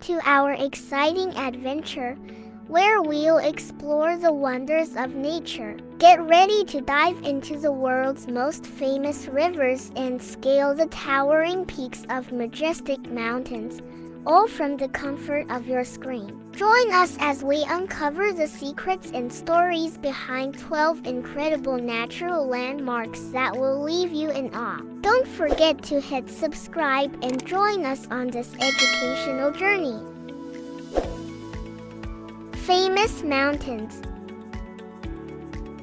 to our exciting adventure, where we'll explore the wonders of nature. Get ready to dive into the world's most famous rivers and scale the towering peaks of majestic mountains, all from the comfort of your screen. Join us as we uncover the secrets and stories behind 12 incredible natural landmarks that will leave you in awe. Don't forget to hit subscribe and join us on this educational journey. Famous mountains.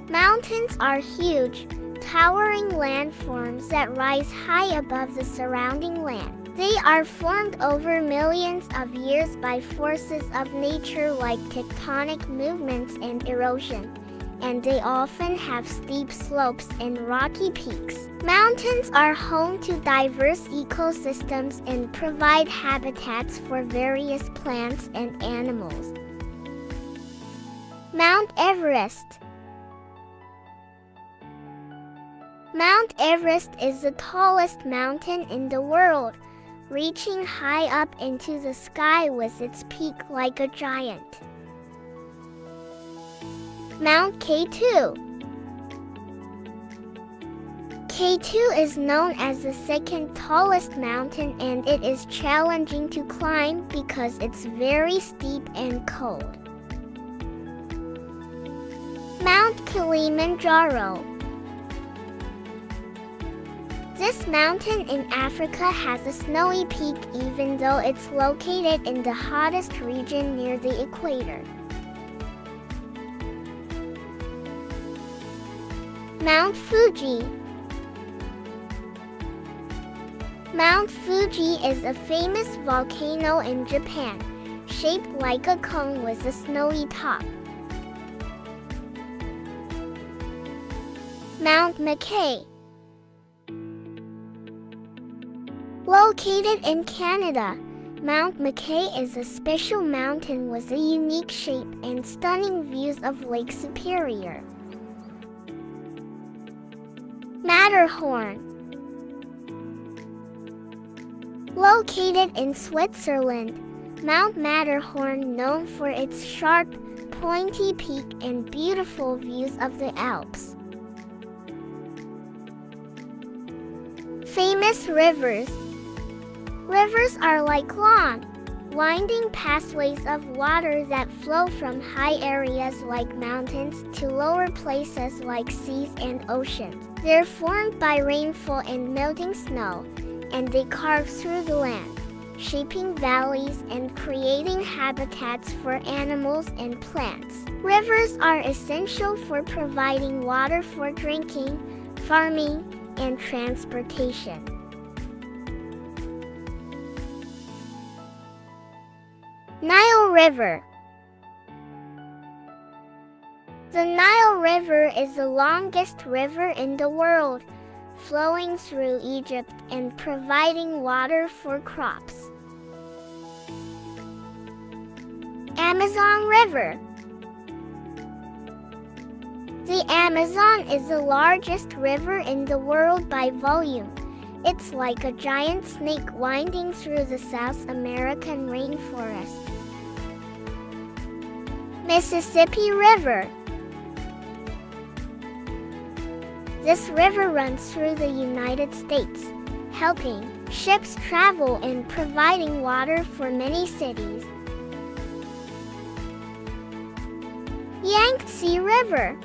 Mountains are huge, towering landforms that rise high above the surrounding land. They are formed over millions of years by forces of nature like tectonic movements and erosion, and they often have steep slopes and rocky peaks. Mountains are home to diverse ecosystems and provide habitats for various plants and animals. Mount Everest. Mount Everest is the tallest mountain in the world, reaching high up into the sky with its peak like a giant. Mount K2. K2 is known as the second tallest mountain, and it is challenging to climb because it's very steep and cold. Mount Kilimanjaro. This mountain in Africa has a snowy peak even though it's located in the hottest region near the equator. Mount Fuji. Mount Fuji is a famous volcano in Japan, shaped like a cone with a snowy top. Mount Mackay. Located in Canada, Mount Mackay is a special mountain with a unique shape and stunning views of Lake Superior. Matterhorn. Located in Switzerland, Mount Matterhorn, known for its sharp, pointy peak and beautiful views of the Alps. Famous rivers. Rivers are like long, winding pathways of water that flow from high areas like mountains to lower places like seas and oceans. They're formed by rainfall and melting snow, and they carve through the land, shaping valleys and creating habitats for animals and plants. Rivers are essential for providing water for drinking, farming, and transportation. Nile River. The Nile River is the longest river in the world, flowing through Egypt and providing water for crops. Amazon River. The Amazon is the largest river in the world by volume. It's like a giant snake winding through the South American rainforest. Mississippi River. This river runs through the United States, helping ships travel and providing water for many cities. Yangtze River.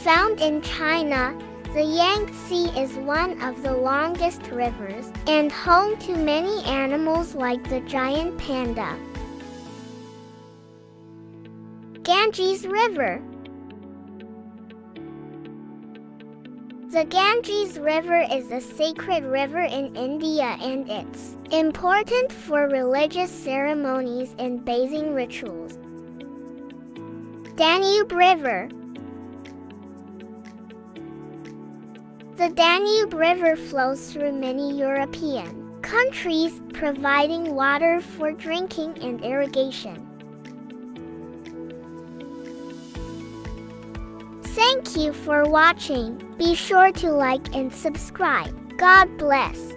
Found in China, the Yangtze is one of the longest rivers and home to many animals like the giant panda. Ganges River. The Ganges River is a sacred river in India, and it's important for religious ceremonies and bathing rituals. Danube River. The Danube River flows through many European countries, providing water for drinking and irrigation. Thank you for watching. Be sure to like and subscribe. God bless.